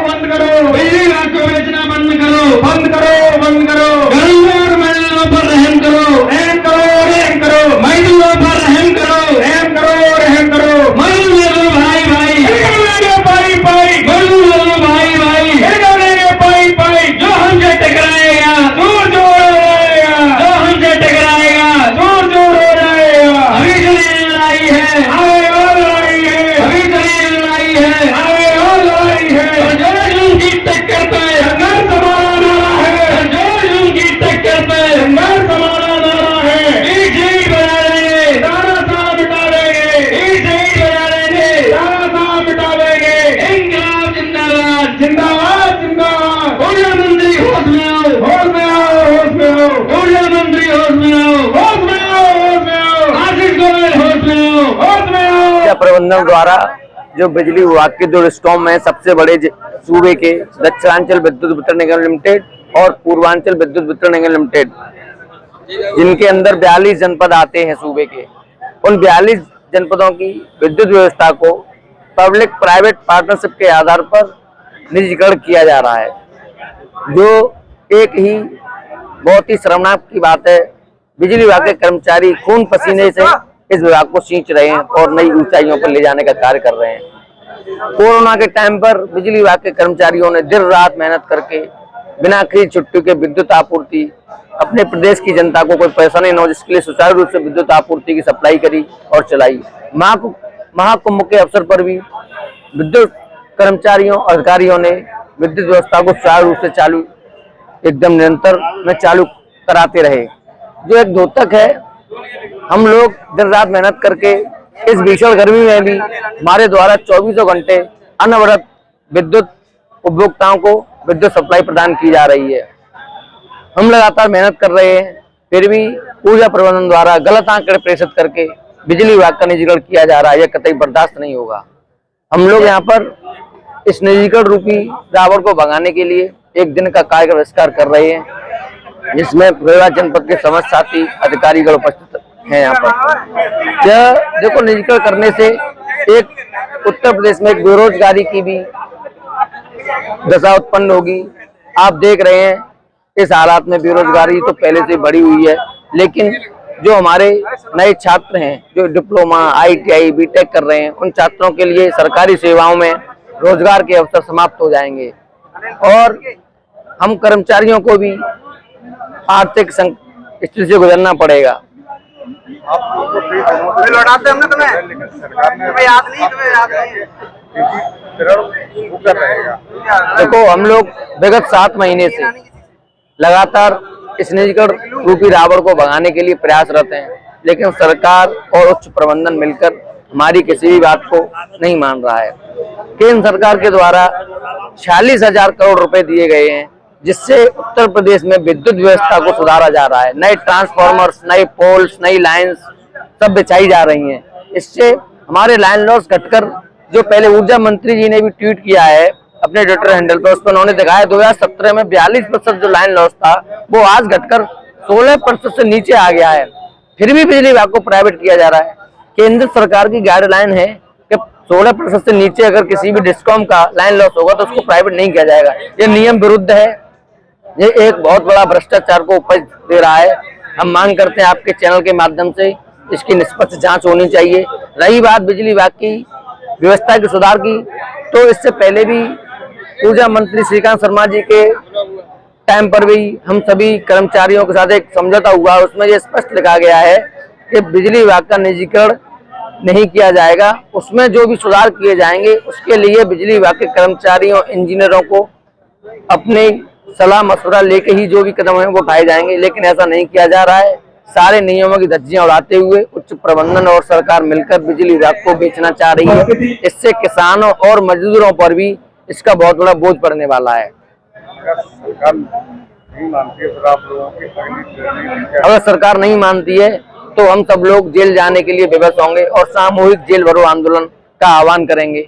बंद करो, बिजली विभाग को बेचना बंद करो, बंद करो, बंद करो। गरीबों और महिलाओं पर रहम करो, रहम करो, रहम करो। मजदूरों पर रहम करो, रहम करो, रहम करो। मजदूर भाई भाई, पाई पाई, मजदूर भाई भाई, पाई पाई। जो हमसे टकराएगा दूर दूर हो जाएगा, जो हमसे टकराएगा दूर दूर हो जाएगा। अभी चली लड़ाई है, आगे और लड़ाई है, अभी चली लड़ाई है, आगे और लड़ाई है। जो की टक्कर पे संघर्ष हमारा नारा है, जो की टक्कर पे संघर्ष हमारा नारा है। एक बना देंगे, सारा साथ मिटा देंगे, एक बना देंगे, सारा साथ मिटा देंगे। इंकलाब जिंदाबाद, जिंदाबाद, जिंदाबाद। ऊर्जा मंत्री होश में आओ, होश में आओ, होश में आओ। ऊर्जा मंत्री होश में आओ, होश में आओ, होश में आओ। आशीष गोयल होश में आओ, होश में आओ। प्रबंधन द्वारा जो बिजली विभाग के जो डिस्कॉम है सबसे बड़े सूबे के दक्षिणांचल विद्युत वितरण निगम लिमिटेड और पूर्वांचल विद्युत वितरण निगम लिमिटेड, जिनके अंदर 42 जनपद आते हैं सूबे के, उन 42 जनपदों की विद्युत व्यवस्था को पब्लिक प्राइवेट पार्टनरशिप के आधार पर निजीकरण किया जा रहा है, जो एक ही बहुत ही शर्मनाक की बात है। बिजली विभाग के कर्मचारी खून पसीने से इस विभाग को सींच रहे हैं और नई ऊंचाइयों पर ले जाने का कार्य कर रहे हैं। कोरोना के टाइम पर बिजली विभाग के कर्मचारियों ने दिन रात मेहनत करके बिना किसी छुट्टी के विद्युत आपूर्ति अपने प्रदेश की जनता को कोई परेशानी न हो, जिसके लिए सुचारू रूप से विद्युत आपूर्ति की सप्लाई करी और चलाई। महाकुंभ के अवसर पर भी विद्युत कर्मचारियों अधिकारियों ने विद्युत व्यवस्था को सुचारू रूप से चालू एकदम निरंतर में चालू कराते रहे। जो एक द्योतक है, हम लोग दिन रात मेहनत करके इस भीषण गर्मी में भी हमारे द्वारा 24 घंटे अनवरत विद्युत उपभोक्ताओं को विद्युत सप्लाई प्रदान की जा रही है। हम लगातार मेहनत कर रहे हैं, फिर भी ऊर्जा प्रबंधन द्वारा गलत आंकड़े प्रेषित करके बिजली विभाग का निजीकरण किया जा रहा है, यह कतई बर्दाश्त नहीं होगा। हम लोग यहाँ पर इस निजीकरण रूपी रावण को भगाने के लिए एक दिन का कार्य बहिष्कार कर रहे हैं, जिसमें प्रयागराज जनपद के समस्त साथी अधिकारीगण उपस्थित हैं। यहाँ पर यह देखो, निजीकरण करने से एक उत्तर प्रदेश में एक बेरोजगारी की भी दशा उत्पन्न होगी। आप देख रहे हैं इस हालात में बेरोजगारी तो पहले से बढ़ी हुई है, लेकिन जो हमारे नए छात्र हैं जो डिप्लोमा, ITI, BTech कर रहे हैं, उन छात्रों के लिए सरकारी सेवाओं में रोजगार के अवसर समाप्त हो जाएंगे और हम कर्मचारियों को भी आर्थिक स्थिति से गुजरना पड़ेगा। लौटाते हमने तुम्हें याद नहीं। देखो, हम लोग विगत 7 महीने से लगातार इस निजीकरण रूपी रावण को भगाने के लिए प्रयासरत हैं, लेकिन सरकार और उच्च प्रबंधन मिलकर हमारी किसी भी बात को नहीं मान रहा है। केंद्र सरकार के द्वारा 46,000 करोड़ रुपए दिए गए हैं, जिससे उत्तर प्रदेश में विद्युत व्यवस्था को सुधारा जा रहा है। नए ट्रांसफार्मर्स, नए पोल्स, नई लाइन्स सब बिछाई जा रही हैं। इससे हमारे लाइन लॉस घटकर, जो पहले ऊर्जा मंत्री जी ने भी ट्वीट किया है अपने ट्विटर हैंडल पर, उस पर उन्होंने दिखाया 2017 में 42% जो लाइन लॉस था वो आज घटकर 16% से नीचे आ गया है। फिर भी बिजली विभाग को प्राइवेट किया जा रहा है। केंद्र सरकार की गाइडलाइन है कि 16% से नीचे अगर किसी भी डिस्कॉम का लाइन लॉस होगा तो उसको प्राइवेट नहीं किया जाएगा। ये नियम विरुद्ध है, ये एक बहुत बड़ा भ्रष्टाचार को उपज दे रहा है। हम मांग करते हैं आपके चैनल के माध्यम से इसकी निष्पक्ष जांच होनी चाहिए। रही बात बिजली विभाग की व्यवस्था के सुधार की, तो इससे पहले भी ऊर्जा मंत्री श्रीकांत शर्मा जी के टाइम पर भी हम सभी कर्मचारियों के साथ एक समझौता हुआ, उसमें ये स्पष्ट लिखा गया है कि बिजली विभाग का निजीकरण नहीं किया जाएगा। उसमें जो भी सुधार किए जाएंगे उसके लिए बिजली विभाग के कर्मचारियों, इंजीनियरों को अपने सलाह मशवरा लेके ही जो भी कदम है वो उठाए जाएंगे, लेकिन ऐसा नहीं किया जा रहा है। सारे नियमों की धज्जियां उड़ाते हुए उच्च प्रबंधन और सरकार मिलकर बिजली विभाग को बेचना चाह रही है। इससे किसानों और मजदूरों पर भी इसका बहुत बड़ा बोझ पड़ने वाला है। अगर सरकार नहीं मानती है तो हम सब लोग जेल जाने के लिए विवश होंगे और सामूहिक जेल भरो आंदोलन का आह्वान करेंगे।